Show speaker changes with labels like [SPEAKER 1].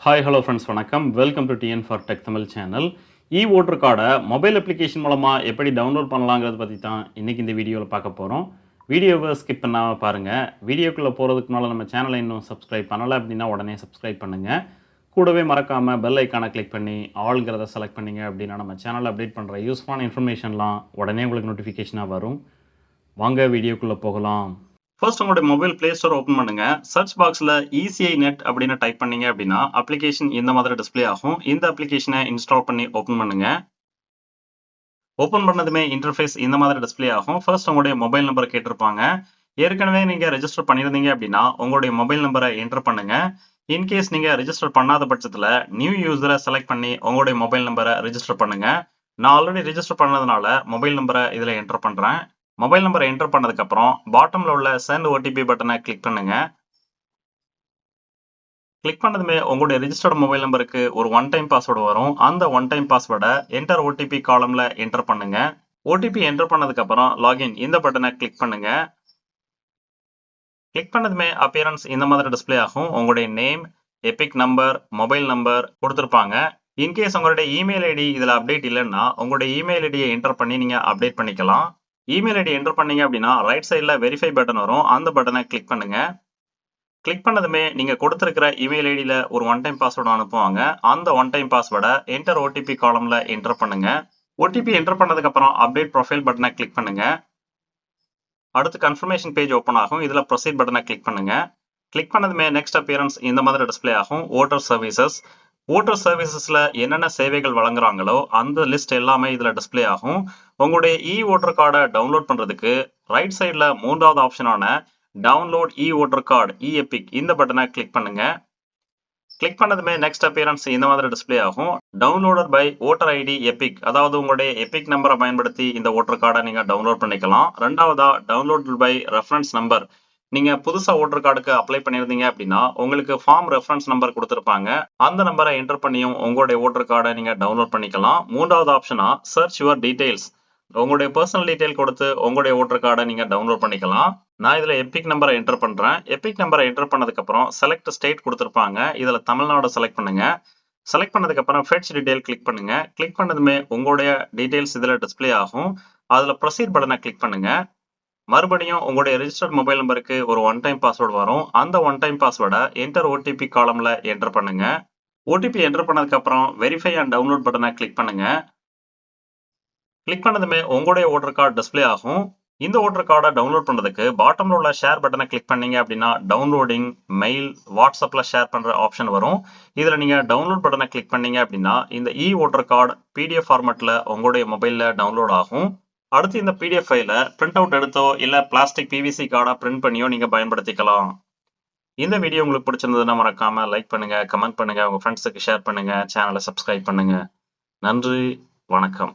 [SPEAKER 1] Hi hello friends வணக்கம். Welcome to TN for tech Tamil channel. Voter கார்டை mobile application மூலமாக எப்படி டவுன்லோட் பண்ணலாங்கிறத பற்றி தான் இன்றைக்கி இந்த வீடியோவில் பார்க்க போகிறோம். வீடியோவை ஸ்கிப் பண்ணாமல் பாருங்கள். வீடியோக்குள்ளே போகிறதுக்கு முன்னால் நம்ம சேனலை இன்னும் சப்ஸ்கிரைப் பண்ணலை அப்படின்னா உடனே சப்ஸ்கிரைப் பண்ணுங்கள். கூடவே மறக்காமல் பெல் ஐக்கானை கிளிக் பண்ணி ஆல்ங்கிறத செலக்ட் பண்ணிங்க அப்படின்னா நம்ம சேனலில் அப்டேட் பண்ணுற யூஸ்ஃபுல்லான இன்ஃபர்மேஷன்லாம் உடனே உங்களுக்கு நோட்டிஃபிகேஷனாக வரும். வாங்க வீடியோக்குள்ளே போகலாம். ஃபர்ஸ்ட் உங்களுடைய மொபைல் பிளே ஸ்டோர் ஓப்பன் பண்ணுங்க. சர்ச் பாக்ஸில் ECI நெட் அப்படின்னு டைப் பண்ணீங்க அப்படின்னா அப்ளிகேஷன் இந்த மாதிரி டிஸ்பிளே ஆகும். இந்த அப்ளிகேஷனை இன்ஸ்டால் பண்ணி ஓப்பன் பண்ணுங்க. ஓப்பன் பண்ணதுமே இன்டர்ஃபேஸ் இந்த மாதிரி டிஸ்பிளே ஆகும். ஃபர்ஸ்ட் உங்களுடைய மொபைல் நம்பர் கேட்டிருப்பாங்க. ஏற்கனவே நீங்க ரெஜிஸ்டர் பண்ணியிருந்தீங்க அப்படின்னா உங்களுடைய மொபைல் நம்பரை என்டர் பண்ணுங்க. இன்கேஸ் நீங்க ரெஜிஸ்டர் பண்ணாத பட்சத்தில் நியூ யூசரை செலக்ட் பண்ணி உங்களுடைய மொபைல் நம்பரை ரெஜிஸ்டர் பண்ணுங்க. நான் ஆல்ரெடி ரெஜிஸ்டர் பண்ணதுனால மொபைல் நம்பரை இதில் என்டர் பண்றேன். மொபைல் நம்பரை என்டர் பண்ணதுக்கு அப்புறம் பாட்டம்ல உள்ள சென்ட் ஓடிபி பட்டனை கிளிக் பண்ணுங்க. கிளிக் பண்ணதுமே உங்களுடைய ரெஜிஸ்டர்ட் மொபைல் நம்பருக்கு ஒரு ஒன் டைம் பாஸ்வேர்டு வரும். அந்த ஒன் டைம் பாஸ்வேர்டை என்டர் ஓடிபி காலம்ல என்டர் பண்ணுங்க. ஓடிபி என்டர் பண்ணதுக்கு அப்புறம் லாகின் இந்த பட்டனை கிளிக் பண்ணுங்க. கிளிக் பண்ணதுமே அப்பியரன்ஸ் இந்த மாதிரி டிஸ்பிளே ஆகும். உங்களுடைய name, Epic number, mobile number கொடுத்துருப்பாங்க. இன்கேஸ் உங்களுடைய இமெயில் ஐடி இதுல அப்டேட் இல்லைன்னா உங்களுடைய இமெயில் ஐடியை என்டர் பண்ணி நீங்க அப்டேட் பண்ணிக்கலாம். இமெயில் ஐடி என்டர் பண்ணீங்க அப்படின்னா ரைட் சைடில் வெரிஃபை பட்டன் வரும். அந்த பட்டனை கிளிக் பண்ணுங்க. கிளிக் பண்ணதுமே நீங்க கொடுத்திருக்கிற இமெயில் ஐடியில ஒரு ஒன் டைம் பாஸ்வேர்டு அனுப்புவாங்க. அந்த ஒன் டைம் பாஸ்வேர்டை என்டர் ஓடிபி காலம்ல என்டர் பண்ணுங்க. ஓடிபி என்டர் பண்ணதுக்கு அப்புறம் அப்டேட் ப்ரொஃபைல் பட்டனை கிளிக் பண்ணுங்க. அடுத்து கன்ஃபர்மேஷன் பேஜ் ஓப்பன் ஆகும். இதுல ப்ரொசீட் பட்டனை கிளிக் பண்ணுங்க. கிளிக் பண்ணதுமே நெக்ஸ்ட் அப்பியரன்ஸ் இந்த மாதிரி டிஸ்பிளே ஆகும். Voter services. ஓட்டர் சர்வீசஸ்ல என்னென்ன சேவைகள் வழங்குறாங்களோ அந்த லிஸ்ட் எல்லாமே இதுல டிஸ்பிளே ஆகும். உங்களுடைய ஓட்டர் கார்டை டவுன்லோட் பண்றதுக்கு ரைட் சைட்ல மூன்றாவது ஆப்ஷனான டவுன்லோட் ஓட்டர் கார்டு எபிக் இந்த பட்டனை கிளிக் பண்ணுங்க. கிளிக் பண்ணதுமே நெக்ஸ்ட் அப்பியரன்ஸ் இந்த மாதிரி டிஸ்பிளே ஆகும். Downloaded by voter ID EPIC, அதாவது உங்களுடைய எபிக் நம்பரை பயன்படுத்தி இந்த ஓட்டர் கார்டை நீங்க டவுன்லோட் பண்ணிக்கலாம். ரெண்டாவதா டவுன்லோட் பை ரெஃபரன்ஸ் நம்பர். நீங்க புதுசா ஓட்டர் கார்டுக்கு அப்ளை பண்ணிருந்தீங்க அப்படின்னா உங்களுக்கு ஃபார்ம் ரெஃபரன்ஸ் நம்பர் கொடுத்திருப்பாங்க. அந்த நம்பரை என்டர் பண்ணியும் உங்களுடைய ஓட்டர் கார்டை நீங்க டவுன்லோட் பண்ணிக்கலாம். மூன்றாவது ஆப்ஷனா சர்ச் யுவர் டீடைல்ஸ். உங்களுடைய பர்சனல் டீடைல் கொடுத்து உங்களுடைய ஓட்டர் கார்டை நீங்க டவுன்லோட் பண்ணிக்கலாம். நான் இதுல எபிக் நம்பரை என்டர் பண்றேன். எபிக் நம்பரை என்டர் பண்ணதுக்கு அப்புறம் செலக்ட் ஸ்டேட் கொடுத்திருப்பாங்க. இதுல தமிழ்நாடு செலக்ட் பண்ணுங்க. செலக்ட் பண்ணதுக்கு அப்புறம் ஃபெட்ச் டீடைல் கிளிக் பண்ணுங்க. கிளிக் பண்ணதுமே உங்களுடைய டீடைல்ஸ் இதுல டிஸ்பிளே ஆகும். அதுல ப்ரொசீட் பட்டனை கிளிக் பண்ணுங்க. மறுபடியும் உங்களுடைய ரெஜிஸ்டர்ட் மொபைல் நம்பருக்கு ஒரு ஒன் டைம் பாஸ்வேர்டு வரும். அந்த ஒன் டைம் பாஸ்வேர்டை என்டர் ஓடிபி காலம்ல என்டர் பண்ணுங்க. ஓடிபி என்டர் பண்ணதுக்கு அப்புறம் வெரிஃபை அண்ட் டவுன்லோட் பட்டனை கிளிக் பண்ணுங்க. கிளிக் பண்ணதுமே உங்களுடைய ஓட்டர் கார்டு டிஸ்பிளே ஆகும். இந்த ஓட்டர் கார்டை டவுன்லோட் பண்றதுக்கு பாட்டம்ல உள்ள ஷேர் பட்டனை கிளிக் பண்ணீங்க அப்படின்னா டவுன்லோடிங், மெயில், வாட்ஸ்அப்ல ஷேர் பண்ற ஆப்ஷன் வரும். இதுல நீங்க டவுன்லோட் பட்டனை கிளிக் பண்ணீங்க அப்படின்னா இந்த ஓட்டர் கார்டு PDF ஃபார்மேட்ல உங்களுடைய மொபைல்ல டவுன்லோட் ஆகும். அடுத்து இந்த PDF ஃபைலை பிரிண்ட் அவுட் எடுத்தோ இல்ல பிளாஸ்டிக் PVC கார்டா பிரிண்ட் பண்ணியோ நீங்க பயன்படுத்திக்கலாம். இந்த வீடியோ உங்களுக்கு பிடிச்சிருந்ததுன்னா மறக்காம லைக் பண்ணுங்க, கமெண்ட் பண்ணுங்க, உங்க ஃப்ரெண்ட்ஸுக்கு ஷேர் பண்ணுங்க, சேனலை சப்ஸ்கிரைப் பண்ணுங்க. நன்றி, வணக்கம்.